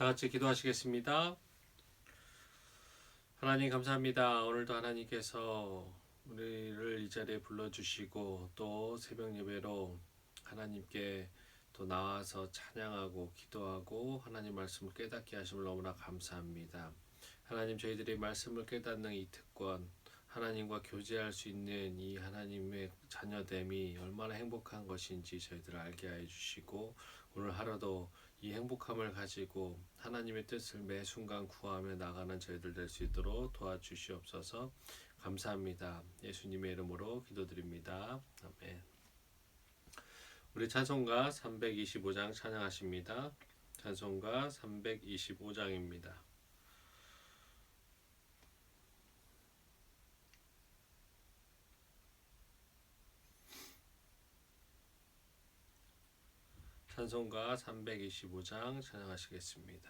다 같이 기도하시겠습니다. 하나님 감사합니다. 오늘도 하나님께서 우리를 이 자리에 불러주시고 또 새벽 예배로 하나님께 또 나와서 찬양하고 기도하고 하나님 말씀을 깨닫게 하심을 너무나 감사합니다. 하나님, 저희들이 말씀을 깨닫는 이 특권, 하나님과 교제할 수 있는 이 하나님의 자녀됨이 얼마나 행복한 것인지 저희들을 알게 해 주시고, 오늘 하루도 이 행복함을 가지고 하나님의 뜻을 매 순간 구하며 나가는 저희들 될 수 있도록 도와주시옵소서. 감사합니다. 예수님의 이름으로 기도드립니다. 아멘. 우리 찬송가 325장 찬양하십니다. 찬송가 325장입니다. 찬송가 325장 찬양하시겠습니다.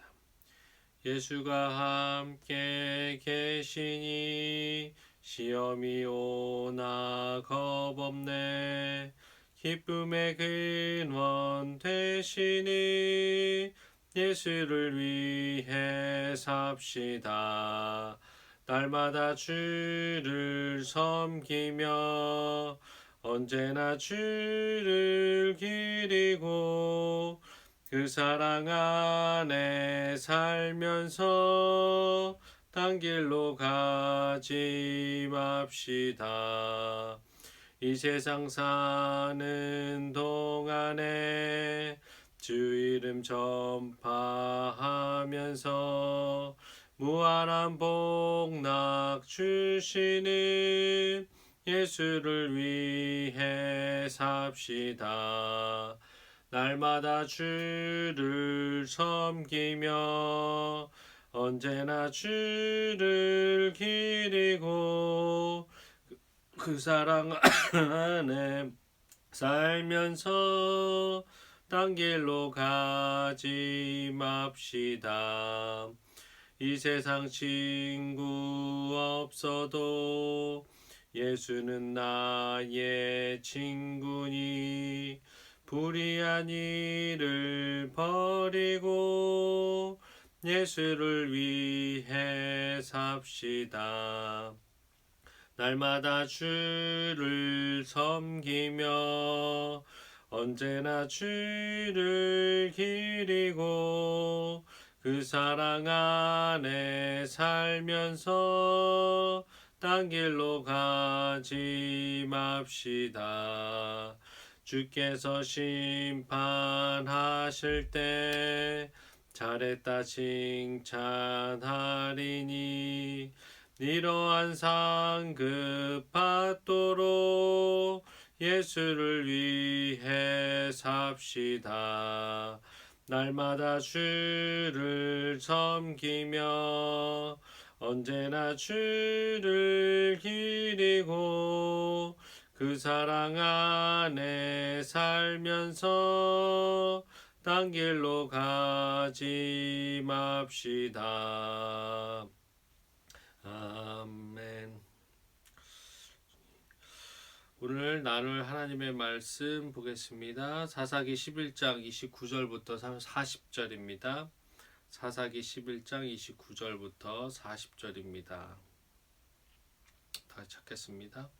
예수가 함께 계시니 시험이 오나 겁없네. 기쁨의 근원 되시니 예수를 위해 삽시다. 날마다 주를 섬기며 언제나 주를 기리고 그 사랑 안에 살면서 딴 길로 가지 맙시다. 이 세상 사는 동안에 주 이름 전파하면서 무한한 복락 주시는 예수를 위해 삽시다. 날마다 주를 섬기며 언제나 주를 기리고 그 사랑 안에 살면서 딴 길로 가지 맙시다. 이 세상 친구 없어도 예수는 나의 친구니 불의한 일을 버리고 예수를 위해 삽시다. 날마다 주를 섬기며 언제나 주를 기리고 그 사랑 안에 살면서 딴 길로 가지 맙시다. 주께서 심판하실 때 잘했다 칭찬하리니 이러한 상급 받도록 예수를 위해 삽시다. 날마다 주를 섬기며 언제나 주를 기리고 그 사랑 안에 살면서 딴 길로 가지 맙시다. 아멘. 오늘 나눌 하나님의 말씀 보겠습니다. 사사기 11장 29절부터 40절입니다. 사사기 11장 29절부터 40절입니다. 다시 찾겠습니다.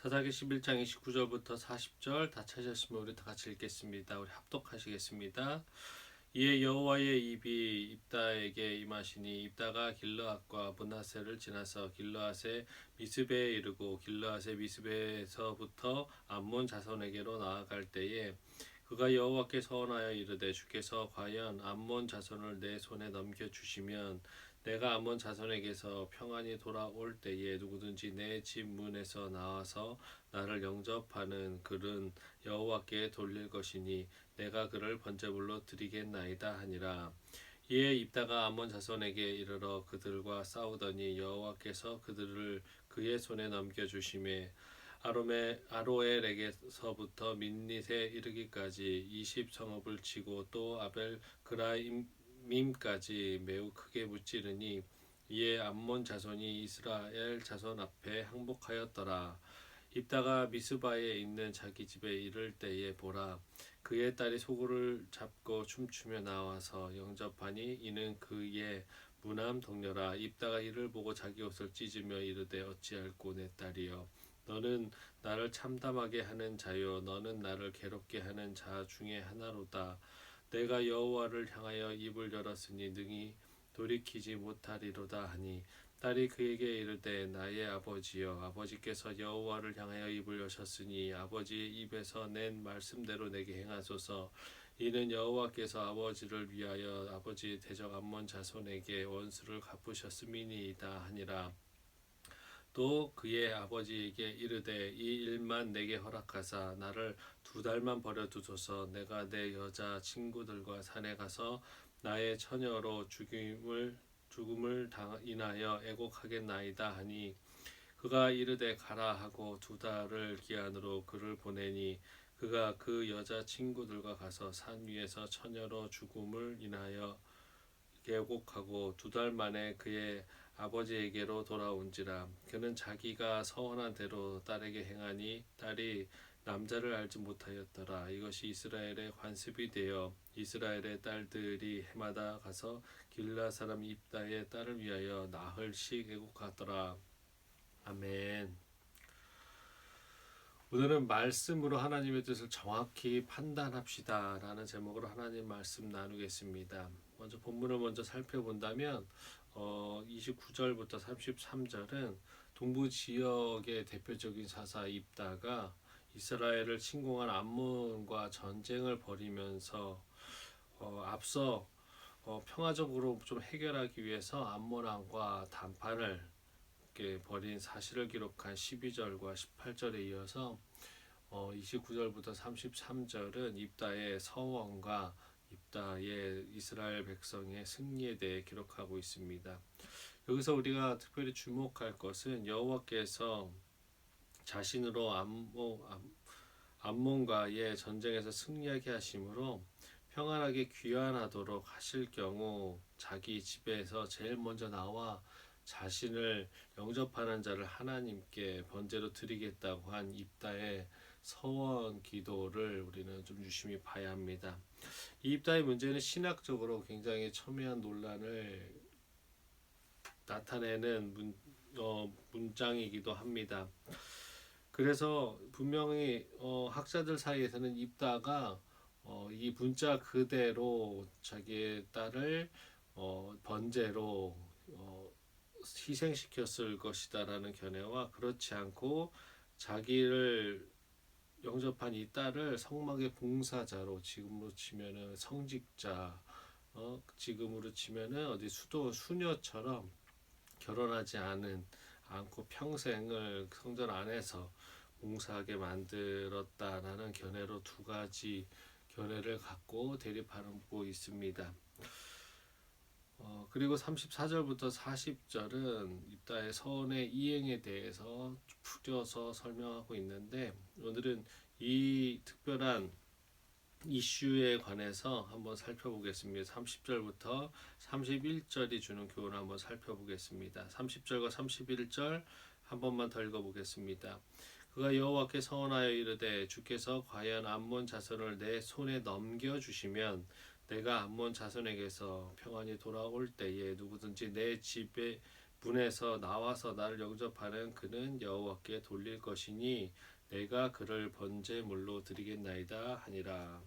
사사기 11장 29절부터 40절 다 찾으셨으면 우리 다 같이 읽겠습니다. 우리 합독하시겠습니다. 이에 여호와의 입이 입다에게 임하시니 입다가 길르앗과 므낫세를 지나서 길르앗의 미스베에 이르고 길르앗의 미스베에서부터 암몬 자손에게로 나아갈 때에 그가 여호와께 서원하여 이르되 주께서 과연 암몬 자손을 내 손에 넘겨 주시면 내가 암몬 자손에게서 평안히 돌아올 때에 누구든지 내 집 문에서 나와서 나를 영접하는 그는 여호와께 돌릴 것이니 내가 그를 번제물로 드리겠나이다 하니라. 이에 입다가 암몬 자손에게 이르러 그들과 싸우더니 여호와께서 그들을 그의 손에 넘겨 주심에 아로엘에게서부터 민닛에 이르기까지 20성읍을 치고 또 아벨 그라임까지 매우 크게 무찌르니 이에 암몬 자손이 이스라엘 자손 앞에 항복하였더라. 입다가 미스바에 있는 자기 집에 이를 때에 보라 그의 딸이 소굴을 잡고 춤추며 나와서 영접하니 이는 그의 무남 동료라. 입다가 이를 보고 자기 옷을 찢으며 이르되 어찌할꼬 내 딸이여 너는 나를 참담하게 하는 자요 너는 나를 괴롭게 하는 자 중에 하나로다. 내가 여호와를 향하여 입을 열었으니 능히 돌이키지 못하리로다 하니 딸이 그에게 이르되 나의 아버지여 아버지께서 여호와를 향하여 입을 여셨으니 아버지의 입에서 낸 말씀대로 내게 행하소서. 이는 여호와께서 아버지를 위하여 아버지의 대적 암몬 자손에게 원수를 갚으셨음이니이다 하니라. 또 그의 아버지에게 이르되 이 일만 내게 허락하사 나를 2달만 버려두소서. 내가 내 여자 친구들과 산에 가서 나의 처녀로 죽음을 인하여 애곡하겠나이다 하니 그가 이르되 가라 하고 2달을 기한으로 그를 보내니 그가 그 여자 친구들과 가서 산 위에서 처녀로 죽음을 인하여 애곡하고 2달 만에 그의 아버지에게로 돌아온지라. 그는 자기가 서원한 대로 딸에게 행하니 딸이 남자를 알지 못하였더라. 이것이 이스라엘의 관습이 되어 이스라엘의 딸들이 해마다 가서 길라 사람 입다의 딸을 위하여 나흘씩 애곡하더라. 아멘. 오늘은 말씀으로 하나님의 뜻을 정확히 판단합시다 라는 제목으로 하나님 말씀 나누겠습니다. 먼저 본문을 먼저 살펴본다면 29절부터 33절은 동부 지역의 대표적인 사사 입다가 이스라엘을 침공한 암몬과 전쟁을 벌이면서 앞서 평화적으로 좀 해결하기 위해서 암몬 왕과 담판을 벌인 사실을 기록한 12절과 18절에 이어서 29절부터 33절은 입다의 서원과 입다의 이스라엘 백성의 승리에 대해 기록하고 있습니다. 여기서 우리가 특별히 주목할 것은 여호와께서 자신으로 암몬과의 전쟁에서 승리하게 하심으로 평안하게 귀환하도록 하실 경우 자기 집에서 제일 먼저 나와 자신을 영접하는 자를 하나님께 번제로 드리겠다고 한 입다의 서원 기도를 우리는 좀 유심히 봐야 합니다. 이 입다의 문제는 신학적으로 굉장히 첨예한 논란을 나타내는 문장이기도 합니다. 그래서 분명히 학자들 사이에서는 입다가 이 문자 그대로 자기의 딸을 번제로 희생시켰을 것이다라는 견해와 그렇지 않고 자기를 영접한 이 딸을 성막의 봉사자로 지금으로 치면은 성직자 지금으로 치면은 어디 수녀처럼 결혼하지 않고 평생을 성전 안에서 봉사하게 만들었다라는 견해로 두 가지 견해를 갖고 대립하고 있습니다. 그리고 34절부터 40절은 입다의 서원의 이행에 대해서 풀어서 설명하고 있는데 오늘은 이 특별한 이슈에 관해서 한번 살펴보겠습니다. 30절부터 31절이 주는 교훈을 한번 살펴보겠습니다. 30절과 31절 한 번만 더 읽어보겠습니다. 그가 여호와께 서원하여 이르되 주께서 과연 암몬 자손을 내 손에 넘겨주시면 내가 암몬 자손에게서 평안히 돌아올 때에 누구든지 내 집의 문에서 나와서 나를 영접하는 그는 여호와께 돌릴 것이니 내가 그를 번제물로 드리겠나이다 하니라.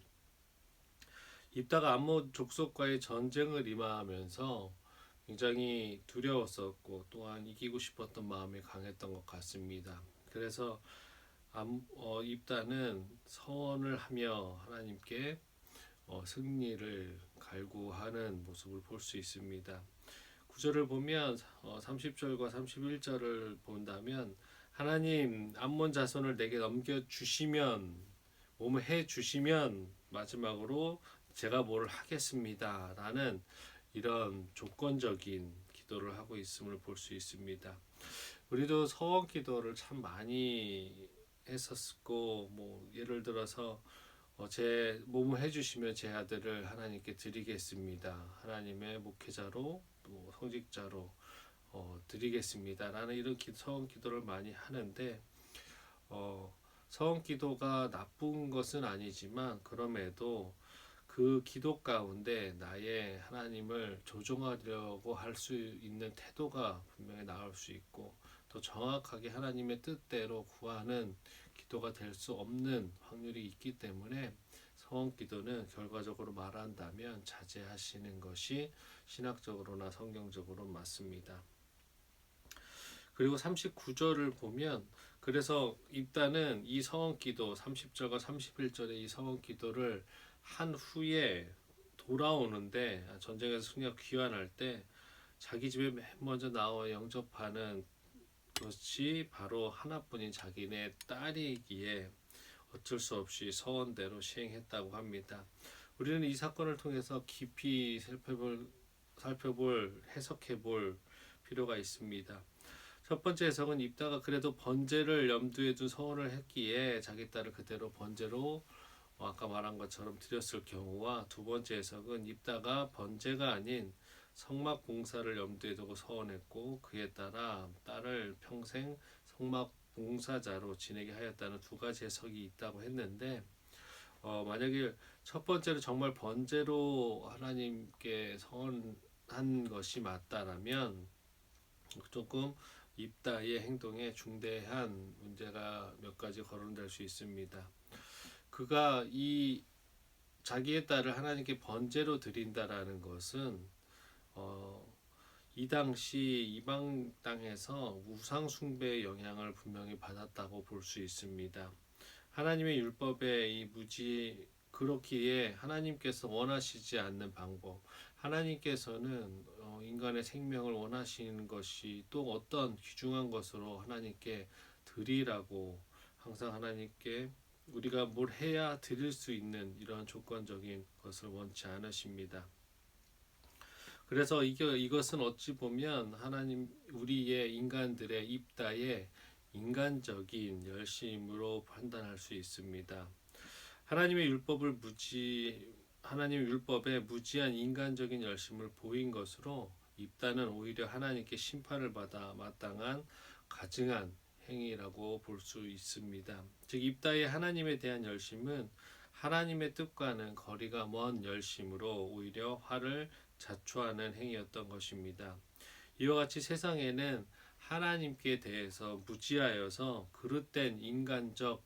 입다가 암몬 족속과의 전쟁을 임하면서 굉장히 두려웠었고 또한 이기고 싶었던 마음이 강했던 것 같습니다. 그래서 입다는 서원을 하며 하나님께 승리를 갈구하는 모습을 볼 수 있습니다. 구절을 보면 30절과 31절을 본다면 하나님 암몬 자손을 내게 넘겨주시면 몸을 해주시면 마지막으로 제가 뭘 하겠습니다 라는 이런 조건적인 기도를 하고 있음을 볼 수 있습니다. 우리도 서원 기도를 참 많이 했었고 예를 들어서 제 몸을 해주시면 제 아들을 하나님께 드리겠습니다. 하나님의 목회자로 또 성직자로 드리겠습니다라는 이런 서원 기도를 많이 하는데 서원 기도가 나쁜 것은 아니지만 그럼에도 그 기도 가운데 나의 하나님을 조종하려고 할 수 있는 태도가 분명히 나올 수 있고 또 정확하게 하나님의 뜻대로 구하는 기도가 될 수 없는 확률이 있기 때문에 서원 기도는 결과적으로 말한다면 자제하시는 것이 신학적으로나 성경적으로 맞습니다. 그리고 39절을 보면 그래서 입다는 이 서원 기도 30절과 31절의 이 서원 기도를 한 후에 돌아오는데 전쟁에서 승리하고 귀환할 때 자기 집에 맨 먼저 나와 영접하는 것이 바로 하나뿐인 자기네 딸이기에 어쩔 수 없이 서원대로 시행했다고 합니다. 우리는 이 사건을 통해서 깊이 살펴볼 해석해볼 필요가 있습니다. 첫 번째 해석은 입다가 그래도 번제를 염두에 둔 서원을 했기에 자기 딸을 그대로 번제로 아까 말한 것처럼 드렸을 경우와 두 번째 해석은 입다가 번제가 아닌 성막 봉사를 염두에 두고 서원했고 그에 따라 딸을 평생 성막 봉사자로 지내게 하였다는 두 가지 해석이 있다고 했는데 만약에 첫 번째로 정말 번제로 하나님께 서원한 것이 맞다라면 조금 입다의 행동에 중대한 문제가 몇 가지 거론될 수 있습니다. 그가 이 자기의 딸을 하나님께 번제로 드린다라는 것은 이 당시 이방 땅에서 우상 숭배의 영향을 분명히 받았다고 볼 수 있습니다. 하나님의 율법의 이 그렇기에 하나님께서 원하시지 않는 방법, 하나님께서는 인간의 생명을 원하시는 것이 또 어떤 귀중한 것으로 하나님께 드리라고 항상 하나님께 우리가 뭘 해야 드릴 수 있는 이런 조건적인 것을 원치 않으십니다. 그래서 이것은 어찌 보면 하나님 우리의 인간들의 입다의 인간적인 열심으로 판단할 수 있습니다. 하나님의 율법에 무지한 인간적인 열심을 보인 것으로 입다는 오히려 하나님께 심판을 받아 마땅한 가증한 행위라고 볼 수 있습니다. 즉 입다의 하나님에 대한 열심은 하나님의 뜻과는 거리가 먼 열심으로 오히려 화를 자초하는 행위였던 것입니다. 이와 같이 세상에는 하나님께 대해서 무지하여서 그릇된 인간적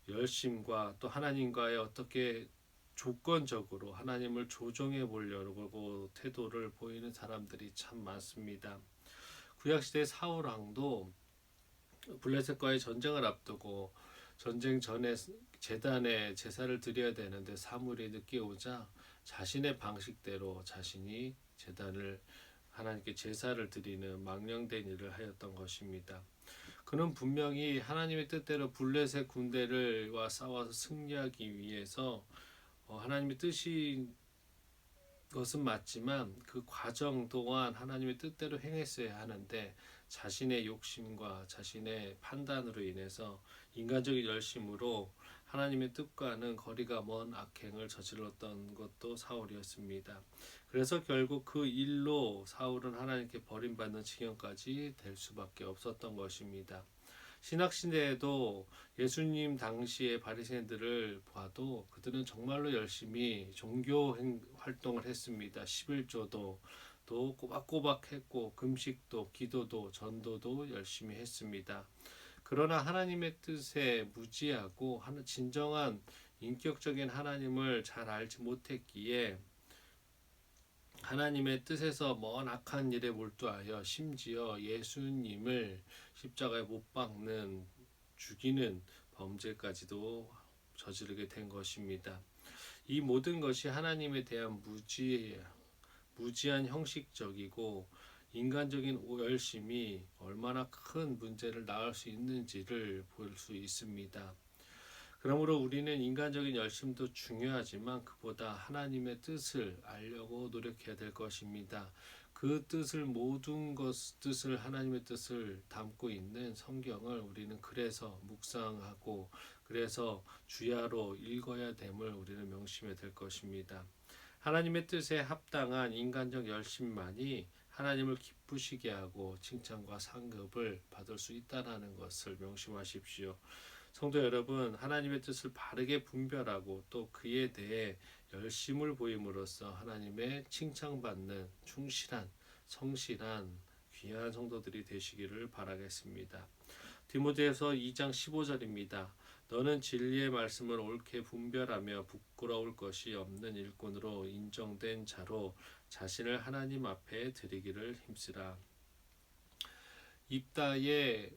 열심과 또 하나님과의 어떻게 조건적으로 하나님을 조종해 보려고 태도를 보이는 사람들이 참 많습니다. 구약시대 사울 왕도 블레셋과의 전쟁을 앞두고 전쟁 전에 제단에 제사를 드려야 되는데 사무엘이 늦게 오자 자신의 방식대로 자신이 제단을 하나님께 제사를 드리는 망령된 일을 하였던 것입니다. 그는 분명히 하나님의 뜻대로 블레셋 군대를와 싸워서 승리하기 위해서 하나님의 뜻인 것은 맞지만 그 과정 또한 하나님의 뜻대로 행했어야 하는데 자신의 욕심과 자신의 판단으로 인해서 인간적인 열심으로 하나님의 뜻과는 거리가 먼 악행을 저질렀던 것도 사울이었습니다. 그래서 결국 그 일로 사울은 하나님께 버림받는 지경까지 될 수밖에 없었던 것입니다. 신학시대에도 예수님 당시의 바리새인들을 봐도 그들은 정말로 열심히 종교 활동을 했습니다. 11조도 또 꼬박꼬박 했고 금식도 기도도 전도도 열심히 했습니다. 그러나 하나님의 뜻에 무지하고 진정한 인격적인 하나님을 잘 알지 못했기에 하나님의 뜻에서 먼 악한 일에 몰두하여 심지어 예수님을 십자가에 못 박는 죽이는 범죄까지도 저지르게 된 것입니다. 이 모든 것이 하나님에 대한 무지한 형식적이고 인간적인 열심이 얼마나 큰 문제를 낳을 수 있는지를 볼 수 있습니다. 그러므로 우리는 인간적인 열심도 중요하지만 그보다 하나님의 뜻을 알려고 노력해야 될 것입니다. 그 뜻을 뜻을 하나님의 뜻을 담고 있는 성경을 우리는 그래서 묵상하고 그래서 주야로 읽어야 됨을 우리는 명심해야 될 것입니다. 하나님의 뜻에 합당한 인간적 열심만이 하나님을 기쁘시게 하고 칭찬과 상급을 받을 수 있다는 것을 명심하십시오. 성도 여러분, 하나님의 뜻을 바르게 분별하고 또 그에 대해 열심을 보임으로써 하나님의 칭찬받는 충실한, 성실한, 귀한 성도들이 되시기를 바라겠습니다. 디모데후서 2장 15절입니다. 너는 진리의 말씀을 옳게 분별하며 부끄러울 것이 없는 일꾼으로 인정된 자로 자신을 하나님 앞에 드리기를 힘쓰라. 입다의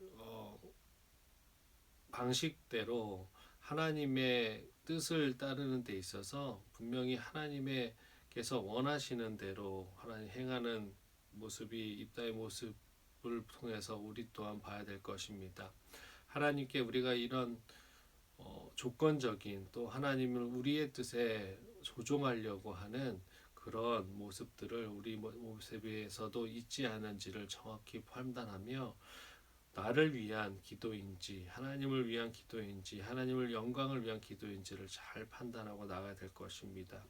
방식대로 하나님의 뜻을 따르는 데 있어서 분명히 하나님께서 원하시는 대로 하나님 행하는 모습이 입다의 모습을 통해서 우리 또한 봐야 될 것입니다. 하나님께 우리가 이런 조건적인 또 하나님을 우리의 뜻에 조종하려고 하는 그런 모습들을 우리 모습에서도 있지 않은지를 정확히 판단하며 나를 위한 기도인지 하나님을 위한 기도인지 하나님을 영광을 위한 기도인지를 잘 판단하고 나가야 될 것입니다.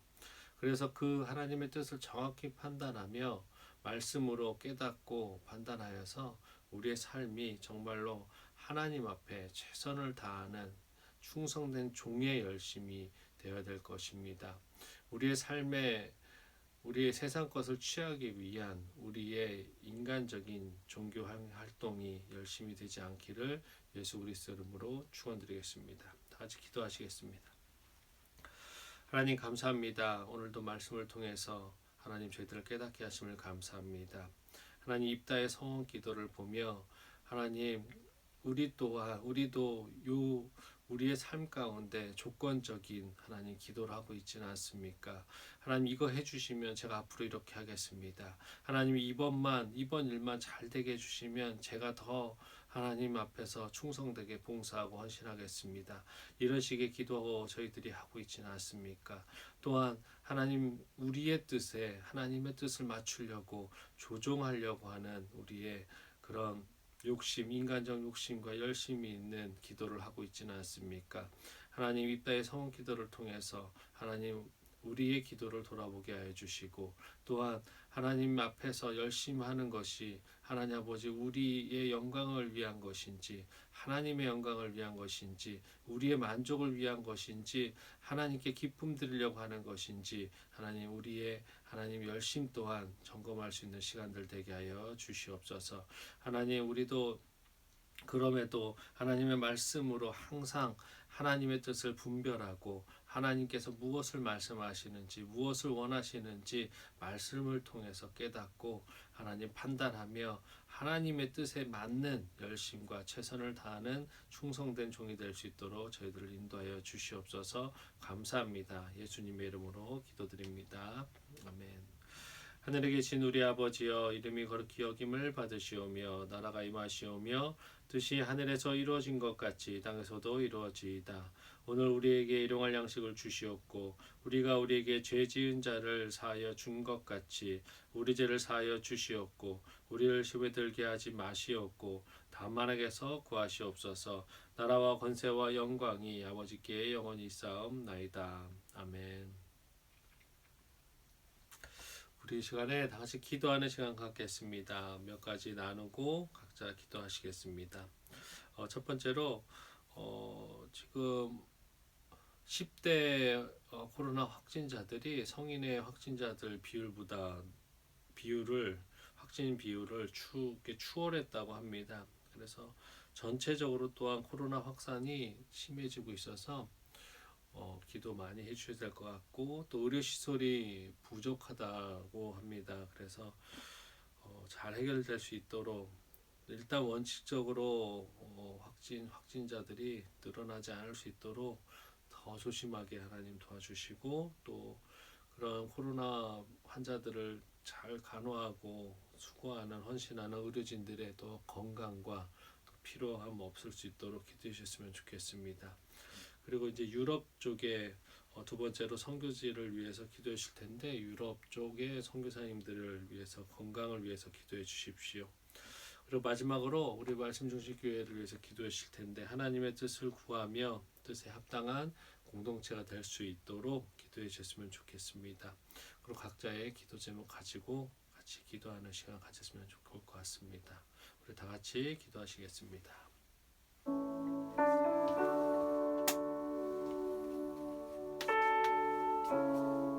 그래서 그 하나님의 뜻을 정확히 판단하며 말씀으로 깨닫고 판단하여서 우리의 삶이 정말로 하나님 앞에 최선을 다하는 충성된 종의 열심이 되어야 될 것입니다. 우리의 삶에 우리의 세상 것을 취하기 위한 우리의 인간적인 종교 활동이 열심히 되지 않기를 예수 그리스도 이름으로 축원드리겠습니다. 다 같이 기도하시겠습니다. 하나님 감사합니다. 오늘도 말씀을 통해서 하나님 저희들을 깨닫게 하심을 감사합니다. 하나님 입다의 성원 기도를 보며 하나님 우리도 우리의 삶 가운데 조건적인 하나님 기도를 하고 있지는 않습니까? 하나님 이거 해주시면 제가 앞으로 이렇게 하겠습니다. 하나님 이번 일만 잘 되게 해주시면 제가 더 하나님 앞에서 충성되게 봉사하고 헌신하겠습니다. 이런 식의 기도 저희들이 하고 있지는 않습니까? 또한 하나님 우리의 뜻에 하나님의 뜻을 맞추려고 조종하려고 하는 우리의 그런 인간적 욕심과 열심이 있는 기도를 하고 있지는 않습니까? 하나님 입다의 성원 기도를 통해서 하나님 우리의 기도를 돌아보게 하여 주시고 또한 하나님 앞에서 열심히 하는 것이 하나님 아버지 우리의 영광을 위한 것인지 하나님의 영광을 위한 것인지 우리의 만족을 위한 것인지 하나님께 기쁨 드리려고 하는 것인지 하나님 우리의 하나님 열심 또한 점검할 수 있는 시간들 되게 하여 주시옵소서. 하나님 우리도 그럼에도 하나님의 말씀으로 항상 하나님의 뜻을 분별하고 하나님께서 무엇을 말씀하시는지 무엇을 원하시는지 말씀을 통해서 깨닫고 하나님 판단하며 하나님의 뜻에 맞는 열심과 최선을 다하는 충성된 종이 될 수 있도록 저희들을 인도하여 주시옵소서. 감사합니다. 예수님의 이름으로 기도드립니다. 아멘. 하늘에 계신 우리 아버지여 이름이 거룩히 여김을 받으시오며 나라가 임하시오며 뜻이 하늘에서 이루어진 것 같이 땅에서도 이루어지이다. 오늘 우리에게 일용할 양식을 주시옵고 우리가 우리에게 죄 지은 자를 사하여 준 것 같이 우리 죄를 사하여 주시옵고 우리를 시험에 들게 하지 마시옵고 다만 악에서 구하시옵소서. 나라와 권세와 영광이 아버지께 영원히 있사옵나이다. 아멘. 우리 시간에 다 같이 기도하는 시간 갖겠습니다. 몇 가지 나누고 각자 기도하시겠습니다. 첫 번째로 지금 10대 코로나 확진자들이 성인의 확진자들 확진 비율을 추월했다고 합니다. 그래서 전체적으로 또한 코로나 확산이 심해지고 있어서 기도 많이 해주셔야 될 것 같고 또 의료시설이 부족하다고 합니다. 그래서 잘 해결될 수 있도록 일단 원칙적으로 확진자들이 늘어나지 않을 수 있도록 더 조심하게 하나님 도와주시고, 또 그런 코로나 환자들을 잘 간호하고 수고하는 헌신하는 의료진들의 또 건강과 또 피로함 없을 수 있도록 기도해 주셨으면 좋겠습니다. 그리고 이제 유럽 쪽에 두 번째로 선교지를 위해서 기도해 주실 텐데, 유럽 쪽의 선교사님들을 위해서 건강을 위해서 기도해 주십시오. 그리고 마지막으로 우리 말씀 중심 교회를 위해서 기도해 주실 텐데, 하나님의 뜻을 구하며 뜻에 합당한 공동체가 될 수 있도록 기도해 주셨으면 좋겠습니다. 그리고 각자의 기도 제목 가지고 같이 기도하는 시간 가졌으면 좋을 것 같습니다. 우리 다 같이 기도하시겠습니다.